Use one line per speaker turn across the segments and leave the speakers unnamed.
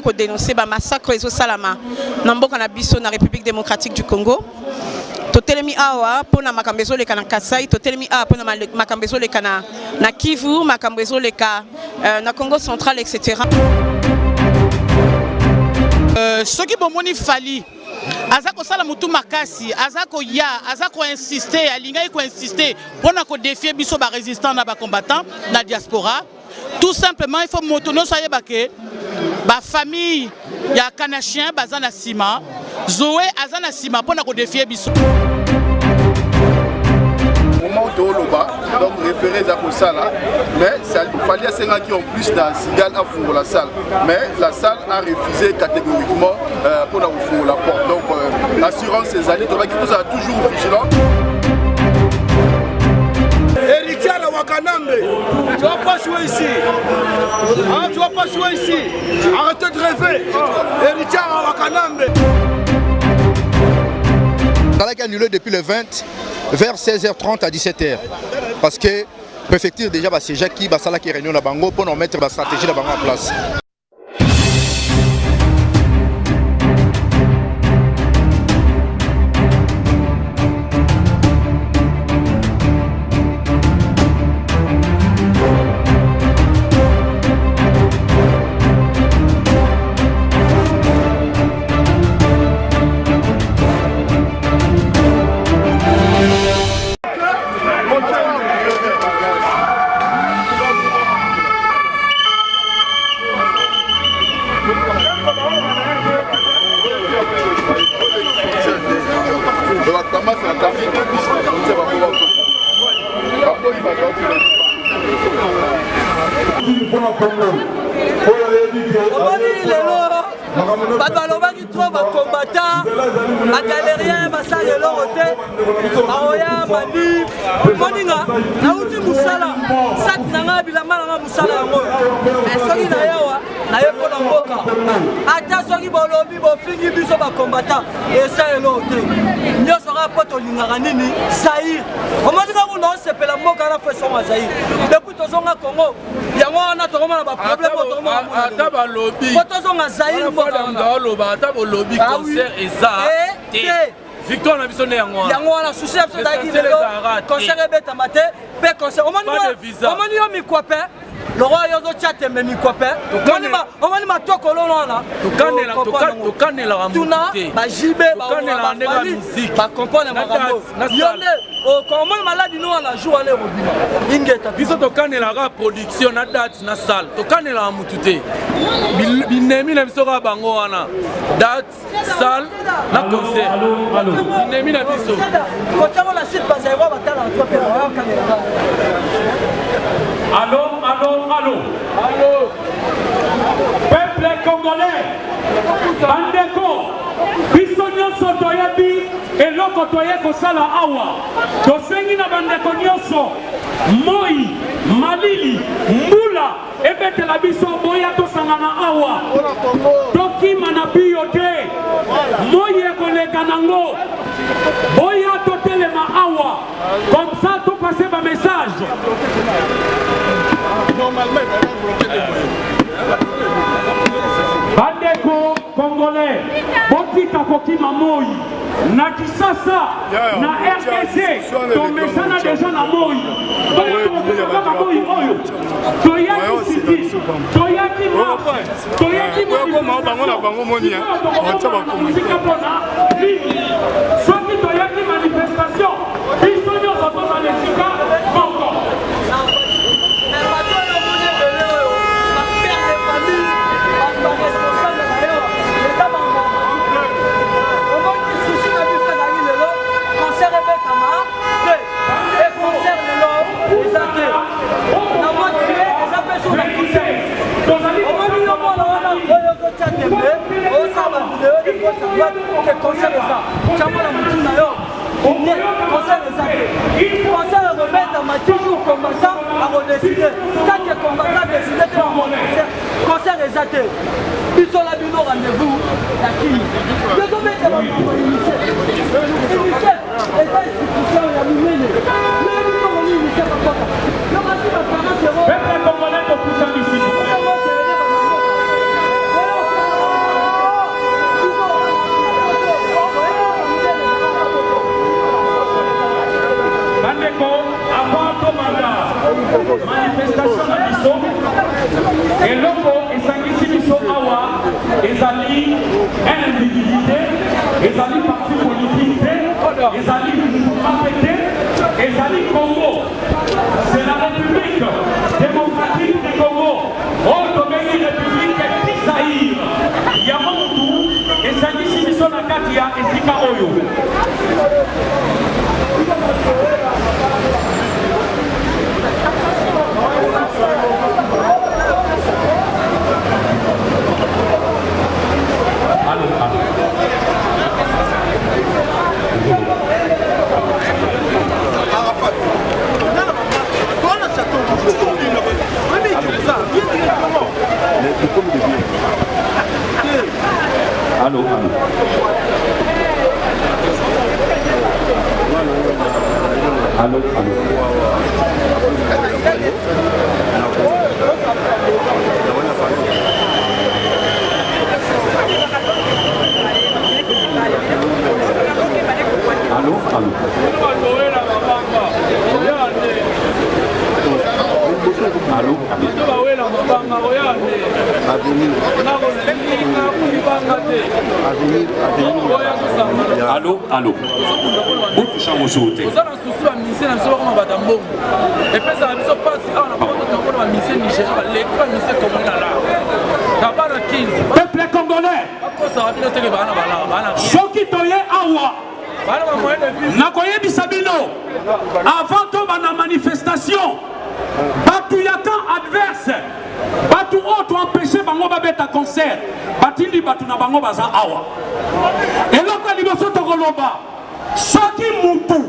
ko dénoncer ba massacre ezo salama na mboka na biso na République démocratique du Congo. Totelemi awa pona makambo ezoleka na Kasai, totelemi awa pona makambo ezoleka na Kivu, makambo ezoleka na Congo central, etc.
Soki bomoni fali azako sala mutu makasi azako ya azako insister alingai ko insister pona ko défier biso ba résistants na ba combattants na diaspora. Tout simplement il faut motono sayeba ke ba famille ya kanachien bazana sima Zoé azana sima pona ko défier biso.
Moment de Oloba, donc référé à Kosala, mais ça fallait 5 ans qui ont plus d'un signal à foutre la salle. Mais la salle a refusé catégoriquement pour la ouvrir la porte. Donc l'assurance ces années, tout ça toujours vigilant.
Héritier à Wakanambe, tu vas pas jouer ici. Hein, tu vas pas jouer ici. Arrêtez de rêver. Héritier à Wakanambe.
Ça a annulé depuis le 20 vers 16h30 à 17h. Parce que la préfecture déjà c'est Jackie Basala qui réunion à Bango pour nous mettre la stratégie de Bango en place.
balobaki trop bacombatant bagalérien basala eloko te baoya manif moninga nauti mosala saki nanga bilamba nanga mosala yango mais soki nayewa naye mpona mboka ata soki bolobi bofingi biso bacombatant esa eloko te nyonso kaka mpo tolingaka nini zaire omoninga kuna osepela mboka na fesonga zaire depuis tozonga congo yango wana tokomona baproblème
ata balobi
po tozonga zaire
mboka ata bolobi concert eza te victoire na biso nde yango
wana susi na biso ezalaki lelo concert ebetama te mpe concert omoni yo mikwape loko yo ozotya tembe mikwape omoni matokolo wana
tokanelaka
tuna bajibe bafali bakompone makambo yo nde omoni maladi no wana jour wana ekobima ingeta
biso tokanelaka production na date na salle tokanelaka mutu te binemi na biso kaka bango wana date salle na concert binemi na biso
kotango na site bazairwa batalaka to mpe bakanelaka.
Allô. Peuple congolais, bandeko, biso nyonso toyebi eloko toye kosala awa. Tosengi na bandeko nyonso, moi, malili, mbula, ebetela biso boya tosangana awa. Tokima na biyo te, moi ekoleka nango, boya totelema awa. Comme ça, tout passer ma message.
Normalement, il va bloquer les moyens.
Bandeko Congolais, Botika Kokima Moi, na Kisasa, na RDC, tomesana déjà na Moi. Moi oyo. Toyaki Sidi, Toyaki Map, Toyaki Map. Soki toyaki manifestation, biso nyonso tozalesika bongo.
Toujours combattant à redécider. Tant que combattant décidé de mon concert est athée. Ils sont là, ils ont rendez-vous. La qui je dois mettre la initiative. Et ça, institution, il y a mis les. Mais nous sommes venus, il n'y a pas de le reste de la parole, c'est bon.
Peuple congolais de Poussin d'ici. ezali individualité, ezali parti politique, ezali mouvement pété, ezali Congo. C'est la République démocratique du Congo. Autobéi République Zaïre. Yamotu, ezali Simiso Nakatia et Sika Oyo.
Allô, allô. Allô, allô. Allô, allô. Allô, allô, allô. Boucha Moussoute.
Vous avez un souci à ministère dans ce moment où Badambo. Et puis ça a mis au passe. Ah, on a pas de temps à ministère Nigeria. Les grands ministères comme on a là. D'abord à 15.
Peuple congolais. Soki toye awa. Nakoye bisabino. Avant tout la manifestation. Batu yaka adverse. Batu autre empêché bango babeta concert. Batindi batu na bango baza awa. Et loko liboso tokoloba. Soki mutu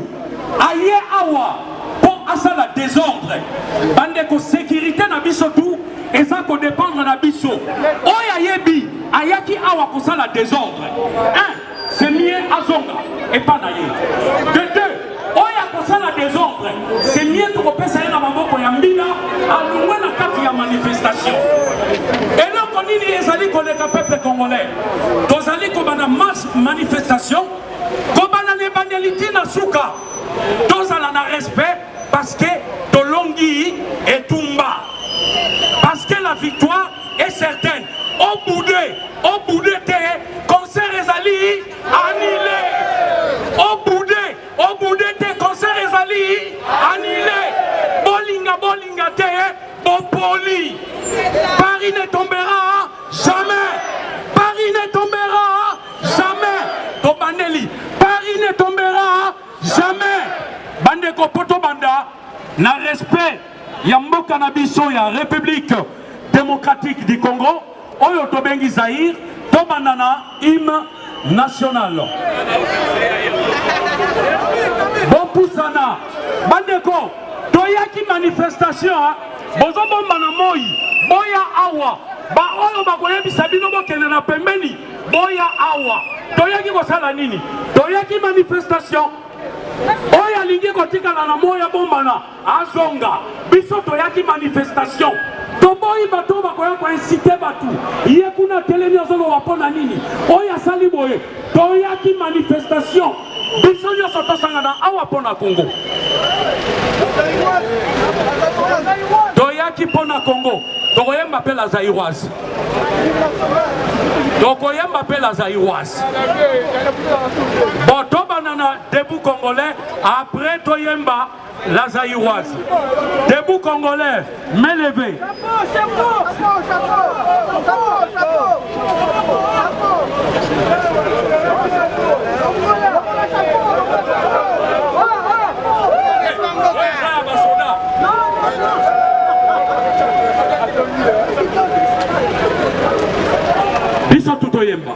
aye awa pour asala désordre. Bande ko sécurité na biso tout et ça ko dépendre na biso. Oya yebi ayaki awa ko sala désordre. Un, c'est mieux azonga et pas naye. De deux, oya ko sala désordre. C'est mieux to kopesa na maboko ya mbila alungwe na kati ya manifestation. Et là ko nini ezali ko le peuple congolais. Tozali ko bana masse manifestation. Kobana ne bandeliti na suka. Tozala na respect parce que Tolongi est Tumba. Parce que la victoire est certaine. Au bout de concert ezali annulé. Au bout de concert ezali annulé. Bolinga te Bopoli. Paris ne tombera jamais. Paris ne tombera jamais. Tobaneli. Paris ne tombera jamais. Bande Kopoto Banda, na respect Yamboka Nabiso ya République démocratique du Congo, Oyo Tobengi Zaïre, Tobanana hymne national. Bon Poussana, Bandeko, Toyaki manifestation, Bozobo Manamoy, Boya Awa, Ba Oyo Bakoye Bisabino Bokene na Pembeni, Boya Awa, Toyaki Kosala Nini, Toyaki manifestation. Oya lingi kotika na moya bombana azonga biso toyaki manifestation toboyi bato bakoya ko inciter batu ye kuna telemi azolo wapona nini oya sali boye toyaki manifestation biso nyoso tosanga na awa pona Congo toyaki pona Congo tokoyemba pe la Zaïroise tokoyemba pe la Zaïroise bon tobanana debout congolais après toyemba la Zaïroise debout congolais main levée Biso tutoyemba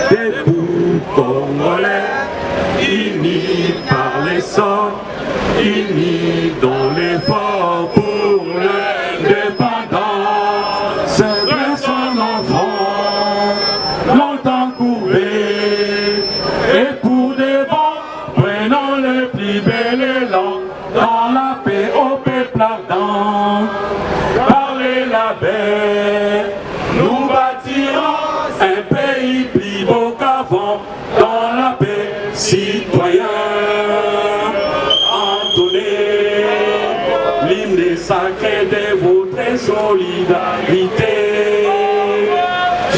debout congolais unis par les sorts unis dans l'effort pour l'indépendance de son enfant longtemps courbé et pour des bons prenons le plus bel élan dans la paix au peuple ardent parler la paix nous bâtirons un pays plus beau qu'avant dans la paix citoyen entonné l'hymne sacré de votre solidarité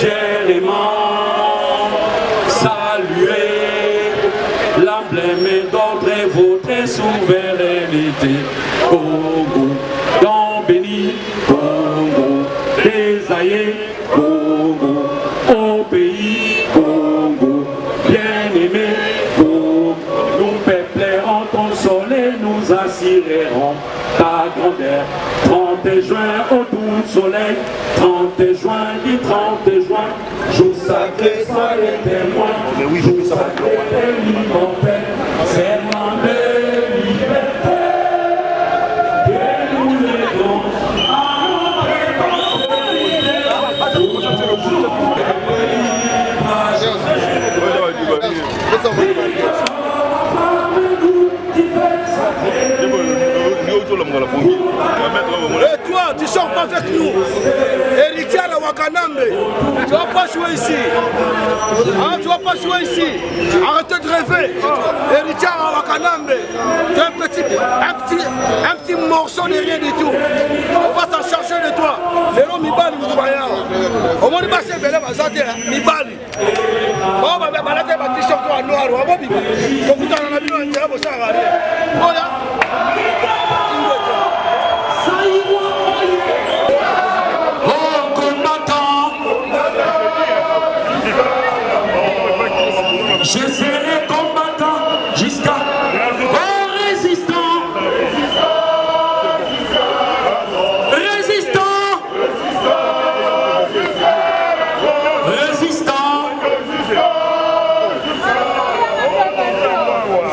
fièrement saluer l'emblème d'ordre et votre souveraineté. Congo, dans béni, Congo, désaillé, Congo, au pays, Congo, bien-aimé, Congo, nous peuple en ton soleil, nous assurerons ta grandeur. 30 juin au doux soleil, 30 juin, dit 30 juin, jour sacré, soyez témoins, jour sacré, alimentaire, serment de liberté, que nous l'aidons à
Et toi, tu sors pas avec nous. Héritier à Wakanambe, tu vas pas jouer ici. Hein, tu vas pas jouer ici. Arrêtez de rêver. Héritier à Wakanambe, tu es un petit morceau de rien du tout. On va s'en charger de toi. Les gens Mibali, au moins, il va se faire Mibali. On va balader ma t-shirt noir. On va
oh combattant, je serai combattant jusqu'à résistant.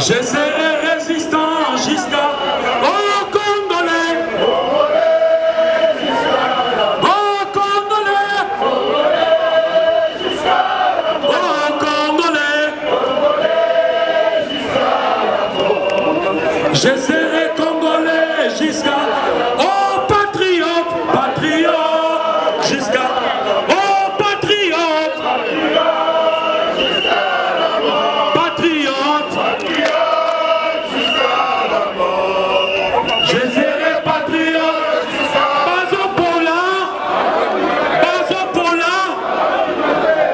Je serai résistant jusqu'à Congolais. Je serai Congolais jusqu'à patriote, jusqu'à patriote. Je serai patriote, Bazopola,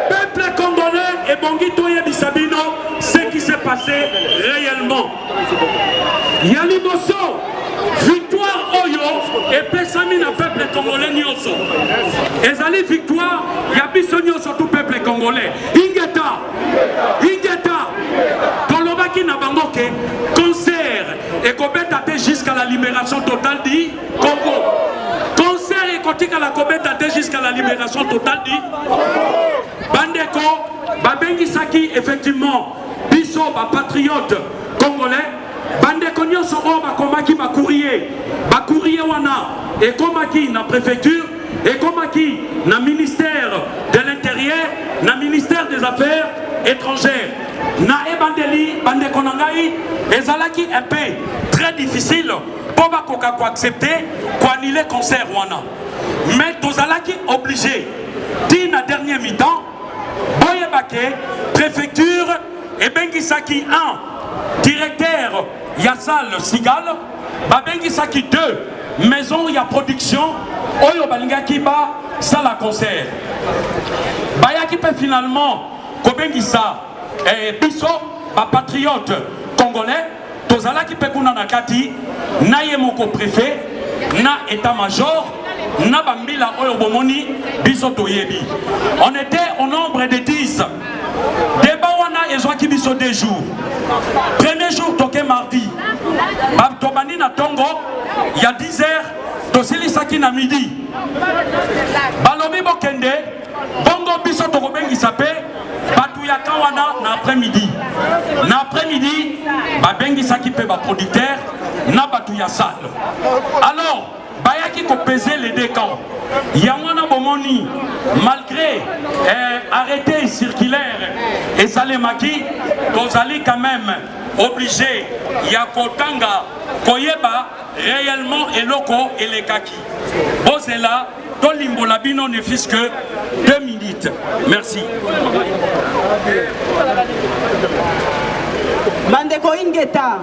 peuple congolais et Bongitoye Bisabino, ce qui s'est passé réellement. Yalimoso, victoire Oyo et Pesami na peuple congolais nyoso. Ezali victoire, Yabiso nyoso tout peuple congolais. Ingeta, Kolobaki na bangoke, concert et Kobeta jusqu'à la libération totale du Congo. Concert et Kotika la Kobeta jusqu'à la libération totale du Bandeko, Babengi Saki, effectivement, Biso, patriote congolais. Bandeko nyoso o bakomaki bakourier wana et komaki na préfecture et komaki na ministère de l'intérieur na ministère des affaires étrangères na ebandeli bandeko nangai ezalaki un peu très difficile pour bakoka ko accepter ko annuler concert wana mais tozalaki obligé tina dernier mi-temps boyebake préfecture et bengisaki 1 directeur Yassal Sigal, Babengisaki 2 maison ya production, Oyo Balingaki ba sala concert. Bayaki pe finalement Kobengisa Biso, patriote congolais, Tozalaki pe kuna nakati, na yemoko préfet, na état-major, na bambila Oyo Bomoni, Biso Toyebi. On était au nombre de 10. Débat wana ezwaki biso 2 jours. Premier jour toke mardi. Tobani na Tongo, il y a 10 heures, tosili saki na midi. Balobi bokende, bongo biso tokobengi sape, batu ya kawana na après-midi. Na après-midi, babengi saki pe ba producteur, na batu ya salle. Alors, bayaki ko peser les 2 camps. Yamana Bomoni, malgré arrêté circulaire et Salemaki, Tozali quand même obligé, Yakotanga, Koyeba, réellement Eloko et les Kaki. Bozela, Tolimbo Labino ne fils que 2 minutes. Merci.
Mandeko Ingeta.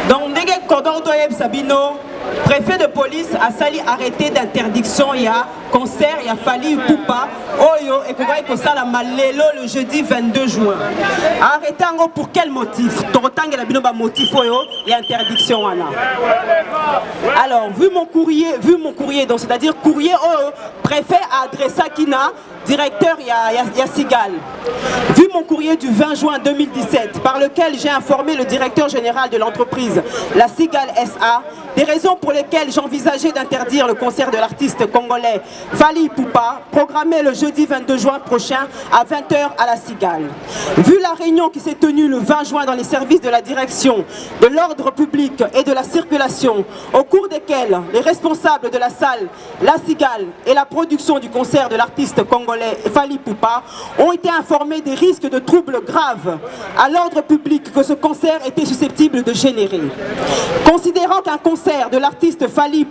Donc, Ndege Kodon Toyeb Sabino, préfet de police a sali arrêté d'interdiction il y a concert il a fallu Poupa Oyo et que ça la malelo le jeudi 22 juin. Arrêtez encore pour quel motif? Torotangue la binoba motif Oyo et interdiction ana. Alors vu mon courrier donc c'est-à-dire courrier Oyo préfet à adresser à Kina directeur Yassigal. Vu mon courrier du 20 juin 2017 par lequel j'ai informé le directeur général de l'entreprise, la Sigal SA, des raisons pour lesquelles j'envisageais d'interdire le concert de l'artiste congolais Fally Ipupa, programmé le jeudi 22 juin prochain à 20h à la Sigal. Vu la réunion qui s'est tenue le 20 juin dans les services de la direction de l'ordre public et de la circulation, au cours desquels les responsables de la salle, la Sigal et la production du concert de l'artiste congolais Fally Ipupa ont été informés des risques de troubles graves à l'ordre public que ce concert était susceptible de générer. Considérant qu'un concert de l'artiste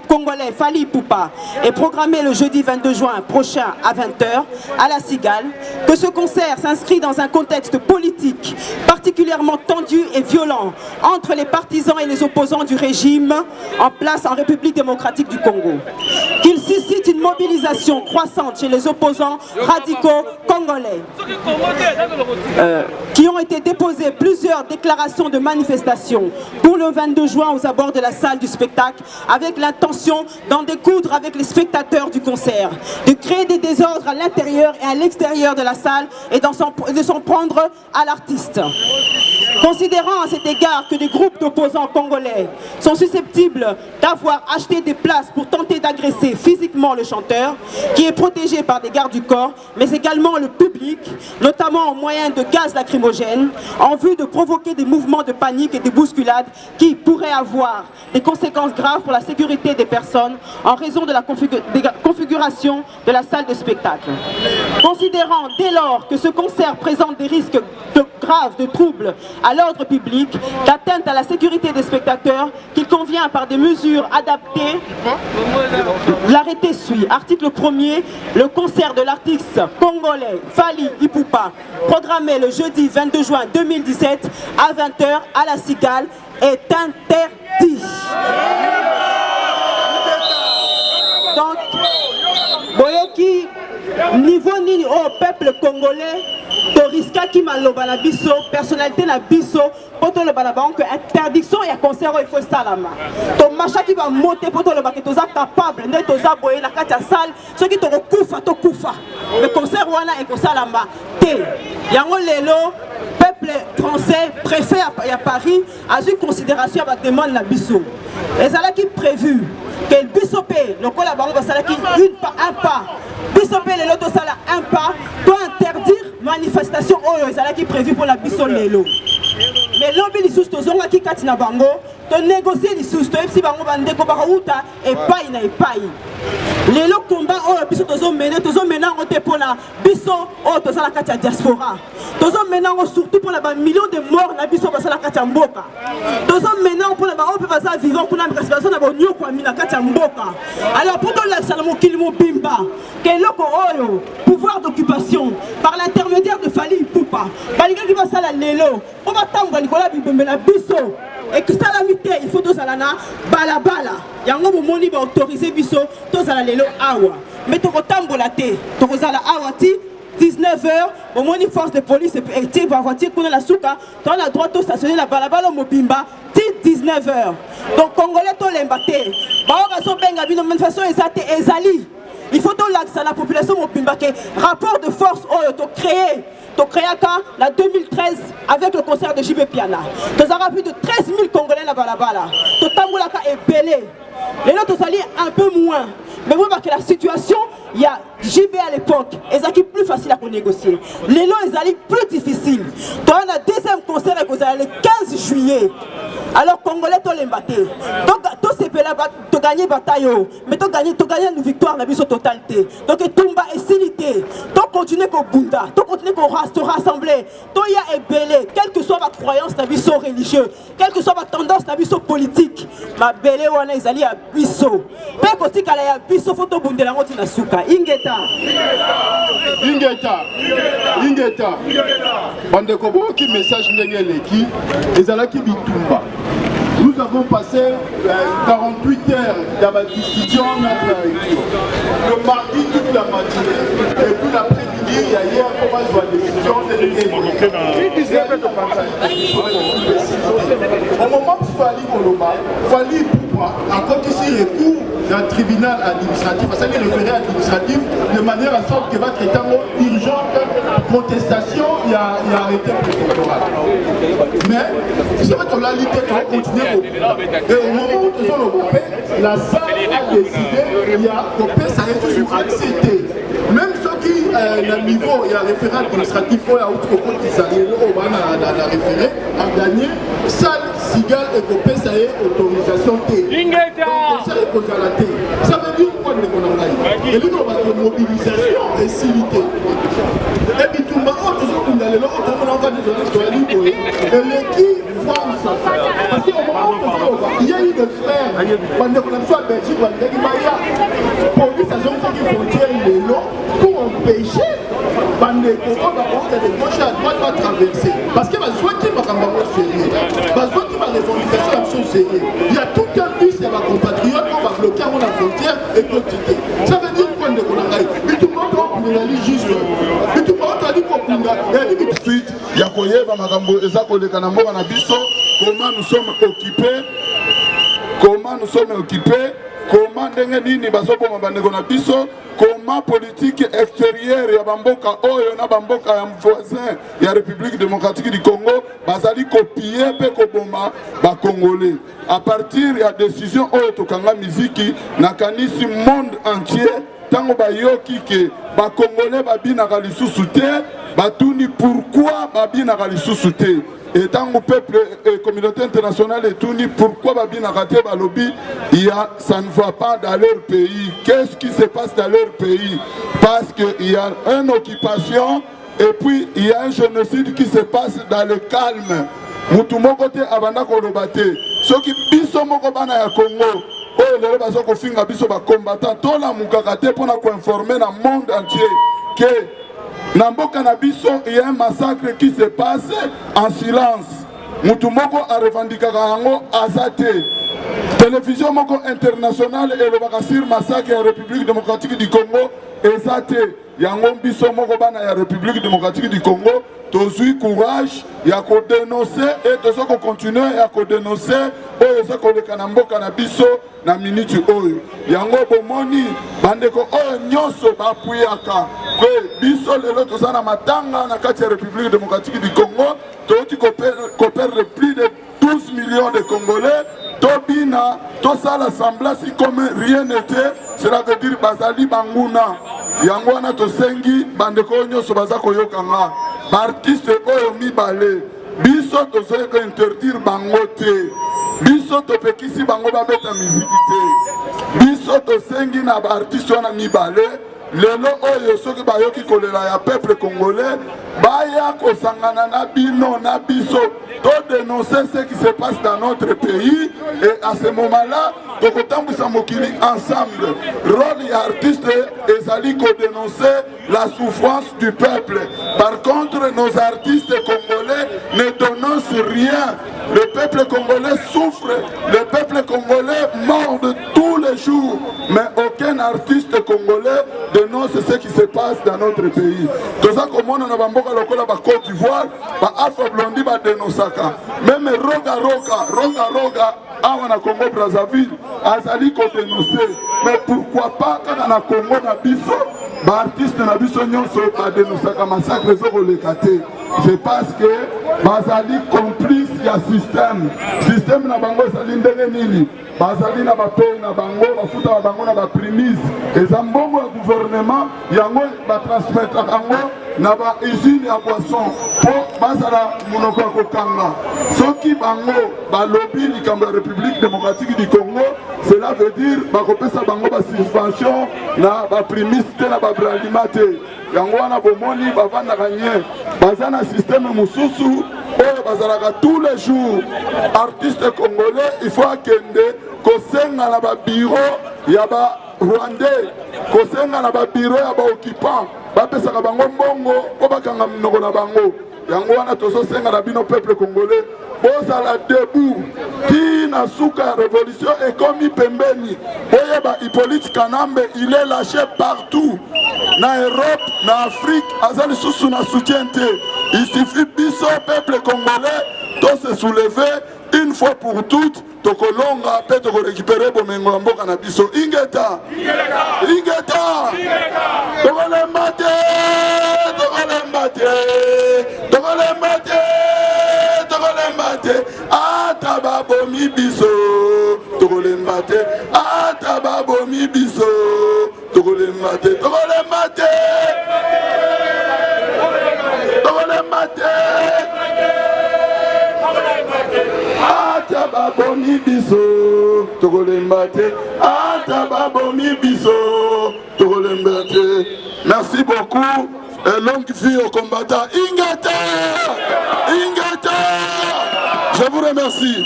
congolais Fally Ipupa est programmé le jeudi 22 juin prochain à 20h à la Cigale, que ce concert s'inscrit dans un contexte politique particulièrement tendu et violent entre les partisans et les opposants du régime en place en République démocratique du Congo, qu'il suscite une mobilisation croissante chez les opposants radicaux congolais, qui ont été déposées plusieurs déclarations de manifestation pour le 22 juin aux abords de la salle du spectacle, avec l'intention d'en découdre avec les spectateurs du concert, de créer des désordres à l'intérieur et à l'extérieur de la salle et de s'en prendre à l'artiste. Considérant à cet égard que des groupes d'opposants congolais sont susceptibles d'avoir acheté des places pour tenter d'agresser physiquement le chanteur, qui est protégé par des gardes du corps, mais également le public, notamment au moyen de gaz lacrymogène, en vue de provoquer des mouvements de panique et des bousculades qui pourraient avoir des conséquences graves pour la sécurité des personnes en raison de la configuration de la salle de spectacle. Considérant dès lors que ce concert présente des risques graves de troubles à l'ordre public, d'atteinte à la sécurité des spectateurs, qu'il convient par des mesures adaptées. L'arrêté suit. Article 1er, le concert de l'artiste congolais Fally Ipupa, programmé le jeudi 22 juin 2017 à 20h à la Cigale, est interdit. Donc, Boyoki, niveau ni au peuple congolais, Toriska qui maloba na biso, personnalité na biso, poto le balabon que interdiction et concert il faut salama. To macha qui va monter poto le baké toza capable, ne toza boyer na kati ya salle, ceux qui to kufa to kufa. Le concert wana et ko salama té. Yango lelo peuple français préfet à Paris a eu considération à la demande na biso. Et ça là qui prévu que le bisopé, le col à bango ça là qui un pas. Bisopé le loto ça là un pas doit interdire manifestation oyo ezala qui prévu pour la biso lelo. Mais lobby li sous tozonga ki kati na bango to négocier li sous to epsi bango bandeko ba uta epai na epai. Lelo combat oyo biso tozo mena ote pour la biso oyo tozala kati ya diaspora. Tozo mena surtout pour la millions de morts na biso basala kati ya mboka. Tozo mena pour la ba oyo basa vivant pour la respiration na bonyo kwa mina kati ya mboka. Alors pour la salamo kilimo bimba que loko oyo pouvoir d'occupation par l'intermédiaire de Fally Ipupa. Balinga qui va sala lelo. On va tamba likola bibembe na biso. Et que ça la mité, il faut tous alana balabala. Yango momoni ba autoriser biso tous ala lelo awa. Mais to kotambola te, to kozala awa ti 19h, momoni force de police et ti va voiture pour la souka, to la droite to stationner la balabala mobimba ti 19h. Donc congolais to lembate. Ba ora so benga bino manifestation ezali. Il faut donc l'accès à la population mobimba que rapport de force to créer. To créaka la 2013 avec le concert de JB Piana. Nous avons plus de 13 000 Congolais là-bas là. To tamboulaka est belé. Les autres s'allient un peu moins. Mais vous voyez que la situation, il y a JB à l'époque, et ça qui est plus facile à négocier. Les lots, ils allaient plus difficiles. Donc on a deuxième concert le 15 juillet. Alors Congolais, tu les battu. Donc tout ces pays-là, tu gagnes bataille, mais tu gagnes une victoire dans la totalité. Donc Tumba est silité. Tu continues qu'au Bunda, tu continues qu'au rassembler. Tu y a ébélé, quelle que soit ma croyance dans la religieuse, quelle que soit ma tendance dans la politique. Ma belé ou ils allaient à biso. Peu côté qu'elle est à biso, faut te bundela ngoti na suka. Ingeta.
Ingeta. Bande kobo qui message ndenge leki ezala ki bitumba. Nous nous avons passé 48 heures dans la discussion. Le mardi, toute la matinée. Et puis l'après-midi, il y a hier, on va jouer la décision. Au moment où il fallait encore ici recours d'un tribunal administratif, parce qu'il référé administratif, de manière à sorte que votre état urgente contestation, il y a arrêté préfectoral. Mais, si on a l'idée de continuer au et au moment où nous sommes au la salle a décidé, il y a copé, ça est toujours accepté. Même ceux qui, à niveau, il y a référé administratif, il y a autre côté qui s'arrive, on va la référer, a gagné, salle, cigale et copé, ça est autorisation T. Ça veut dire quoi de l'économie? Et lui, on va de mobilisation et civilité. Et puis tout le monde, toujours qu'on a les lots, on va des zones et l'équipe France. Parce qu'au moment où il y a eu des frères, quand on a soit en Belgique, on a dit pour lui, ça zone qui frontière les lots pour empêcher les courants de gauche à droite à traverser. Parce qu'il y a besoin qui va sérieux. Besoin qui va revendication sérieux. Il y a tout un bus de ma compatriote qu'on va bloquer à la frontière et continuer. Ça veut dire quoi de Konangaï? Mais tout le monde doit aller juste. Mais tout le monde doit dire qu'on
Ensuite, il y a Koyeba Magambo Ezako de Kanambo Anabiso. Comment nous sommes occupés? Comment nous sommes occupés? Comment Ndengenini Basopo Mabandegona Biso? Comment politique extérieure ya Bamboka Oyo na Bamboka ya voisin ya République démocratique du Congo bazali copier pe koboma ba Congolais. À partir ya décision Oyo tokanga miziki na kanisi monde entier tango bayoki ke ba Congolais babinaka lisusu te batuni pourquoi babinaka lisusu te. Et tant que peuple et communauté internationale est unie, pourquoi Babina Raté Balobi, ça ne va pas dans leur pays. Qu'est-ce qui se passe dans leur pays? Parce qu'il y a une occupation et puis il y a un génocide qui se passe dans le calme. Moutumokote Abanda Kolobate. Ceux qui biso Mokobana ya Congo. Oh, les bazoko finga biso ba combattant. Tola Mukakate pour informer le monde entier que Namboka Nabiso, il y a un massacre qui se passe en silence. Moutoumoko a revendiqué Azate. Télévision Moko internationale et le Bakassir massacre en République démocratique du Congo. Azate. Yangon Biso Moko Bana la République démocratique du Congo. Tozui courage, il y a qu'à dénoncer et tous qu'on continue à dénoncer. Oh, ça qu'on le Kanamboka Nabiso na minute oyo. Yango bomoni bandeko oyo nyonso bapuyaka. Que biso lelo tozana matanga na kati ya République démocratique du Congo, toti coopère plus de 12 millions de Congolais. Tobina, tout ça l'assemblée si comme rien n'était, cela veut dire bazali banguna. Yango wana tosengi bandeko nyonso bazako yokanga. Artiste oyo mibale. Biso tozoyeka interdire bango te. Biso topekisi bango babeta miziki te. Biso tosengi na ba artiste wana mibale. Lelo oyo soki bayoki kolela ya peuple congolais baya kosangana na bino na biso to dénoncer ce qui se passe dans notre pays et à ce moment-là tokotambwisa mokili ensemble. Rôle ya artiste ezali ko dénoncer la souffrance du peuple. Par contre nos artistes congolais ne dénoncent rien. Le peuple congolais souffre, le peuple congolais mord tous les jours, mais aucun artiste congolais dénonce ce qui se passe dans notre pays. Tout ça comme on a bamboka lokola ba Côte d'Ivoire, ba Alpha Blondy ba dénoncaka. Même Roga awa na Congo Brazzaville, azali ko dénoncer. Mais pourquoi pas quand na Congo na biso, ba artiste na biso nyonso ba dénoncaka massacre zo kolekate. C'est parce que bazali complice ya système na bango ezali ndenge nini bazali na batoyi na bango bafuta na bango na baprimise eza mbongo ya gouvernement yango batransmettre yango na ba usine ya boisson po bazala monoko ya kokanga soki bango balobi likambo ya République démocratique du Congo cela veut dire bakopesa bango basubvention na baprimise te na babralima te yango wana bomoni bavandaka nye baza na système mosusu oyo bazalaka tous les jours artiste congolais il faut akende kosenga na babiro ya ba rwandais kosenga na babiro ya baoccupant bapesaka bango mbongo po bakanga minoko na bango yango wana tozosenga na bino peuple congolais bozala debout tina na suka révolution ekomi pembeni oyeba Hippolyte Kanambe il est lâché partout na Europe na Afrique aza lisusu na soutien te il suffit biso peuple congolais to se soulever une fois pour toutes tokolonga pe tokorécupérer bomengo ya mboka na biso ingeta tokolemba te ata babomi biso tokolemba te ata babomi biso tokolemba te ata babomi biso tokolemba te ata babomi biso tokolemba te. Merci beaucoup et longue vie aux combattants. Ingata. Je vous remercie.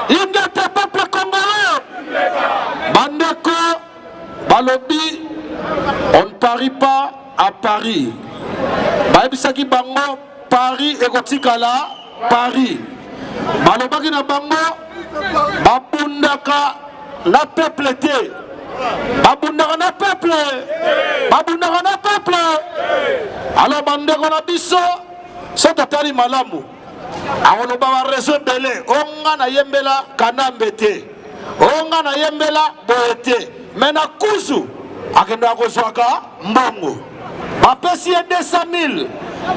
Ingata peuple congolais. Bandeko balobi on ne parie pas à Paris. Baebisaki bango Paris ekotikala Paris. Balobaki na bango babundaka na peuple te. Babundaka na peuple. Alors bandeko na biso soto tali malamu. Awoloba wa réseau belé onga na yembela Kanambe te. Onga na yembela boete. Mena kuzu akenda kozwaka mbongo. Bapesi 200 000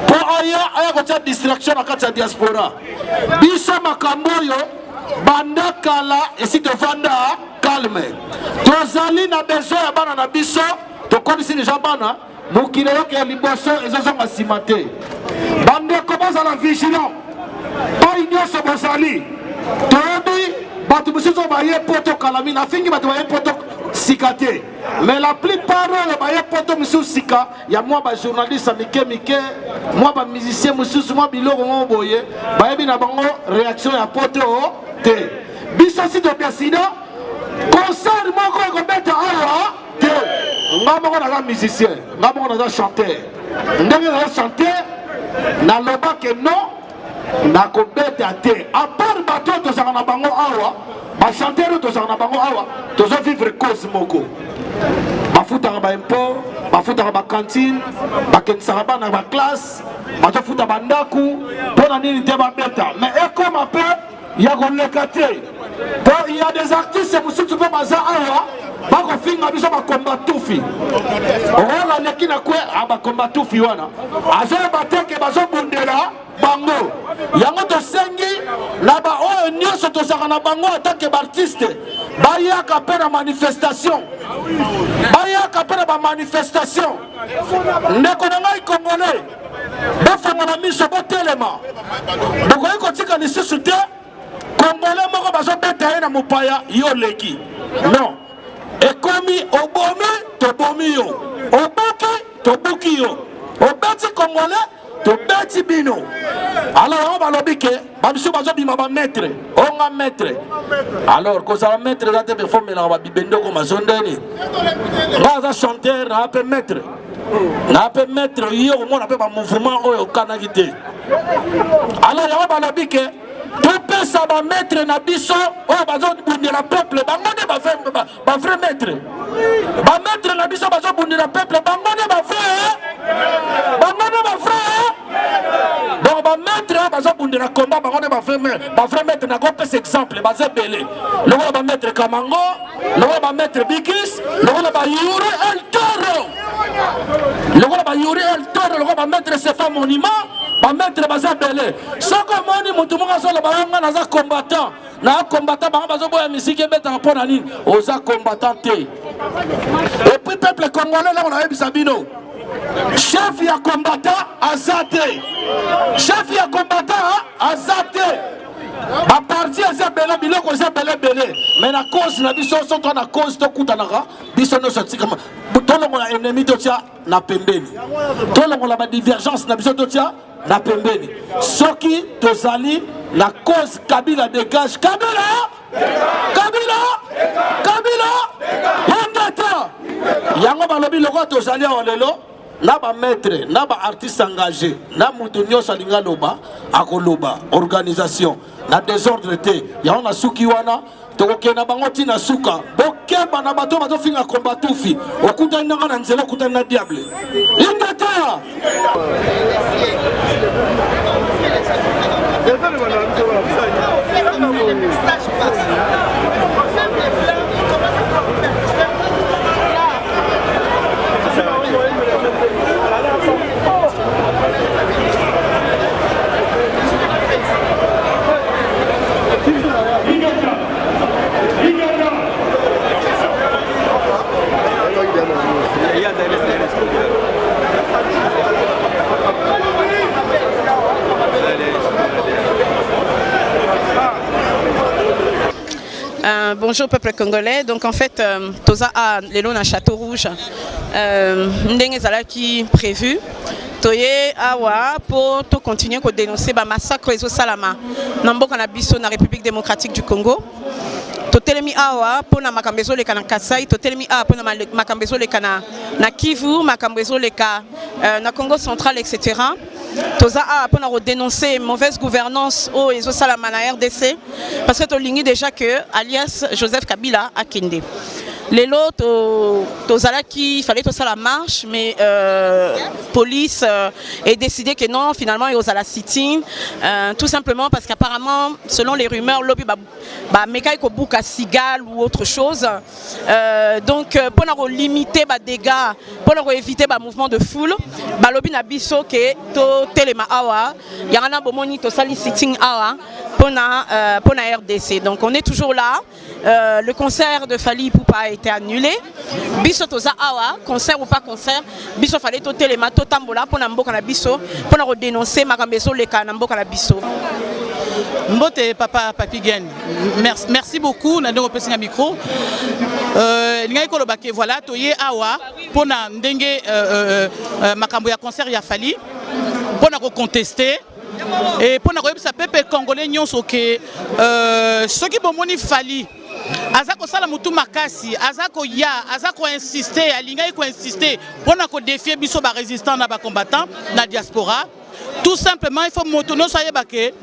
pour aya kotia distraction na kati ya diaspora. Biso makambo yo banda kala esi tovanda calme. Tozali na besoin ya bana na biso tokonisi déjà bana mokile yoke ya liboso ezozonga nsima te. Bandeko bazala vigilant pa nyonso bozali toyebi bato mosusu baye poto kalami na fingi bato baye poto sika te. Mais la plupart oyo baye poto mosusu sika ya mwa bajournaliste mike mwa bamusicien mosusu mwa biloko mo boye bayebi na bango réaction ya poto te. Biso si todeside concert moko ekobeta awa te. Nga moko naza musicien, nga moko naza chanteur. Ndenge naza chanteur nalobake non nakobeta te. À part bato tozala na bango awa bachanteur tozala na bango awa tozo vivre cause moko. Bafutaka baimport, bafutaka bakantine, bakendisaka bana baklasse, bazofuta bandaku mpona nini te babeta. Mais ekoma mpe ya koleka te. Il y a des artistes mosusu mpe baza awa bakofinga biso bakomba tufi ola leki na kwe bakomba tufi wana azoyeba te ke bazobundela bango. Yango tosengi na baoyo nyonso tozalaka na bango atake baartiste bayaka mpe na manifestation, ndeko na ngai congolais bofonga na miso botelema bokoki kotika lisusu te. Congolais moko bazobeta ye na mopaya yo leki non ekomi obomi tobomi yo, oboki toboki yo, obeti congolais tobeti bino. Alors on balobi ke babiso bazobima ba maître onga maître. Alors kozala maître za te befomela ba bibendo ko mazondeni baza chanteur na pe maître yo mona pe ba mouvement oyo kanaki te. Alors on balobi ke topesa ba maître na biso oyo bazobundela peuple bango nde ba vrai maître. Ba maître na biso bazobundela peuple bango nde ba vrai. Donc ba maître bazobundela combat bango nde ba vrai maître na kopesa exemple baza belé. Lokola ba maître Kamango, lokola ba maître Bikis, lokola ba Yuri El Toro. Lokola ba Yuri El Toro, lokola ba maître Sefa Monument. Ba maître baza belé. Soko moni mutu moka solo ba nga za combattant. Na combattant ba bazoboya musique ebeta mpona nini? Oza combattant te. Et puis peuple congolais là on a yebisa bino. Chef ya combattant azate. Chef ya combattant azate. Ba parti aza belé biloko aza belé. Mais na cause na biso soto na cause to kutanaka biso no sotika. Tolongo na ennemi to tia na pembeni. Tolongo la ba divergence na biso to tia na pembeni. Soki tozali la cause Kabila dégage. Kabila Yangata yango balobi loko tozali awa lelo
na ba maître na ba artiste engagé na mutu nyonso alinga loba akoloba organisation na désordre te ya on a suki wana tokokena bango tina suka bokeba na bato bazofinga kombatufi okutani nanga na nzela okutani na diable ingata
Bonjour peuple congolais. Donc en fait, Toza a les lots dans Château Rouge. Ndenge qui prévu. Toye awa pour tout continuer à dénoncer le massacre et salama. Namboka na biso na République démocratique du Congo. Totelemi awa pour na makambezo leka na Kasai, totelemi awa pour na makambezo leka na Kivu, makambezo leka na Congo central, etc. Toza awa pour na dénoncer mauvaise gouvernance au ezo salama na RDC parce que tolingi déjà que alias Joseph Kabila a kende. Les lots, il fallait tout ça la marche, mais police a décidé que non, finalement, il y a la sitting, tout simplement parce qu'apparemment, selon les rumeurs, lobby mécaïque au bouc à cigale ou autre chose. Donc, pour limiter les dégâts, pour éviter le mouvement de foule, lobby n'a biso que to telema awa, il y a un bomoni to sali sitting awa pour na RDC. Donc, on est toujours là. Le concert de Fally Ipupa a été annulé. Biso toza awa, concert ou pas concert, biso fallait to telema to tambola pour na mboka na biso, pour na dénoncer makambezo leka na mboka na biso.
Mbote papa Papigen, merci beaucoup. Na dongo pesi na micro. Lingai kolobake voilà toye awa pour na ndenge makambo ya concert ya Fally pour na contester. Et pour na koyebisa peuple congolais nyonso ke soki bomoni Fally azako sala mutu makasi azako insister alingai ko insister pona ko défier biso ba résistants na ba combattants na diaspora. Tout simplement il faut motono soyez baké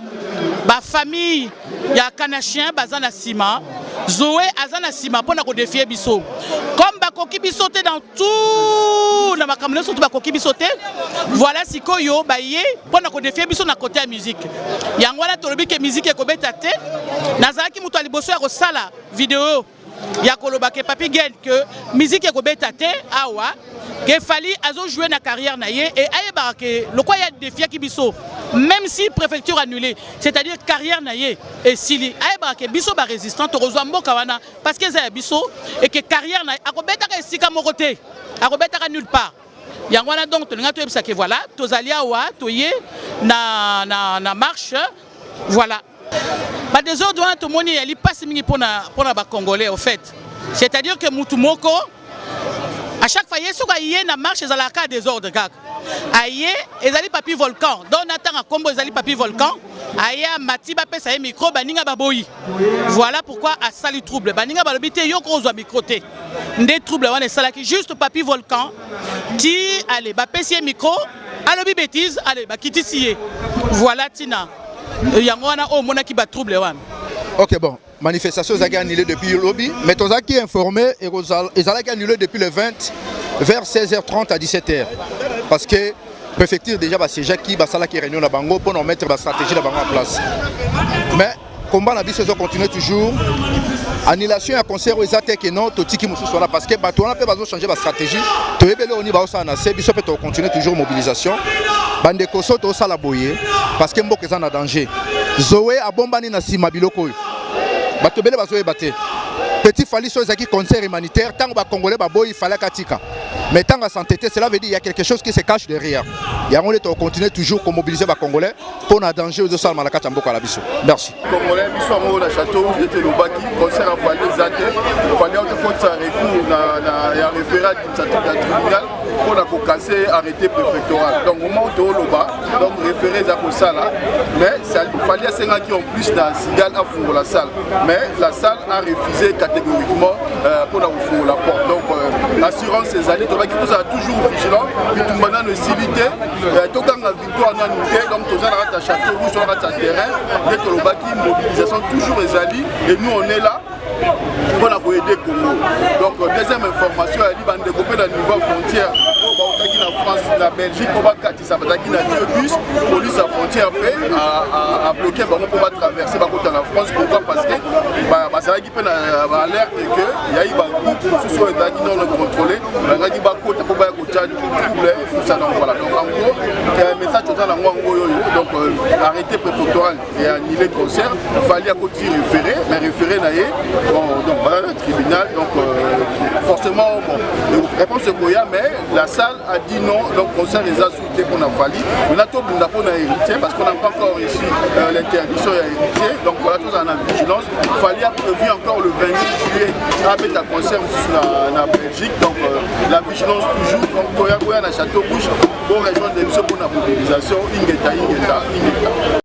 ba famille ya kanachien bazana sima Zoé azana sima pona ko défier biso comme ba koki biso te dans tout na makamelo surtout ba koki biso te voilà sikoyo ba ye pona ko défier biso na côté ya musique yango wana tolobi ke musique e ko beta te nazaki mutu aliboso ya ko sala vidéo ya kolobake papi gen que musique e ko beta te awa que Fally azo jouer na carrière na ye et ayeba ke lokwa ya défier ki biso même si préfecture annulée, c'est-à-dire carrière naïe et sili ayeba ke biso ba résistant to rozwa mboka wana parce que za biso et que carrière naïe akobeta ka esika mokote akobeta ka nulle part yango wana donc to linga to yebisa ke voilà tozali awa toye na marche voilà ba désordre wana to moni ali passe mingi pona ba congolais au fait c'est-à-dire que mutu moko à chaque fois yesu ka yé na marche za la cas désordre kaka aye ezali papi volcan donc natanga kombo ezali papi volcan aye matiba pesa ye micro baninga baboyi voilà pourquoi a sali trouble baninga balobi te yo ko zwa micro te nde trouble wana salaki juste papi volcan ti allez ba pesi micro alobi bêtise allez ba kitisi ye voilà tina yango wana o mona ki ba trouble wana.
OK bon, manifestation a été annulée depuis le lobby, mais on a qui informé et ils ont été annulés depuis le 20 vers 16h30 à 17h. Parce que la préfecture déjà c'est Jackie Basala qui réunion la bango pour nous mettre la stratégie la bango en place. Mais combat la vie se continue toujours. Annulation à concert aux attaques que non totiki musu soit là parce que bato on a pas changer la stratégie. To ebele oni ba ça na c'est biso peut continuer toujours mobilisation. Bande koso to sala boyer parce que mboka en danger. Zoé a bombani na sima biloko. Bato bele bazoé baté. Petit Fally sur les concert humanitaire tant que Congolais baboy il fallait katika. Mais tant que s'entêter, cela veut dire qu'il y a quelque chose qui se cache derrière. Et on est continuer toujours à mobiliser les Congolais pour un danger de Salma Lakata Mboka Labiso. Merci.
Congolais, nous sommes au château où j'étais le Baki, concert à Fally Zate. Il fallait en compte ça recours à référé d'un tribunal pour la casser arrêté préfectoral. Donc au moment où le bas, donc référé à ça là, mais il fallait 5 ans qui ont plus dans Sigal à foutre la salle. Mais la salle a refusé catégoriquement pour la porte. Donc la assurance ezali tobaki kozala toujours vigilant bitumba nano esili te tokanga victoire nanu te donc toza na kati ya château rouge toza na kati ya terrain nde tolobaki mobilisation toujours ezali et nous on est là pour aider Congo. Donc deuxième information, elle dit que développer la niveau frontière en France, la Belgique, pour ça va deux bus, police à frontière à bloquer pour traverser la France. Pourquoi? Parce que ça va alerte que il y a eu un groupe qui sont contrôlé, tout ça. Donc voilà. Donc en gros, un message donc arrêté préfectoral et annuler le concert. Il fallait à côté référer, mais référer naïe. Bon, donc voilà le tribunal, donc forcément, bon, réponse de Goya, mais la salle a dit non, donc on s'est les assoultés qu'on a fallu. On a tout pour héritier parce qu'on n'a pas encore reçu l'interdiction à héritier, donc voilà, tout en vigilance. Il fallait prévu encore le 28 juillet avec un concert en Belgique, donc la vigilance toujours, donc Goya Goya dans Château Rouge, pour rejoindre des missions pour la mobilisation, Ingeta.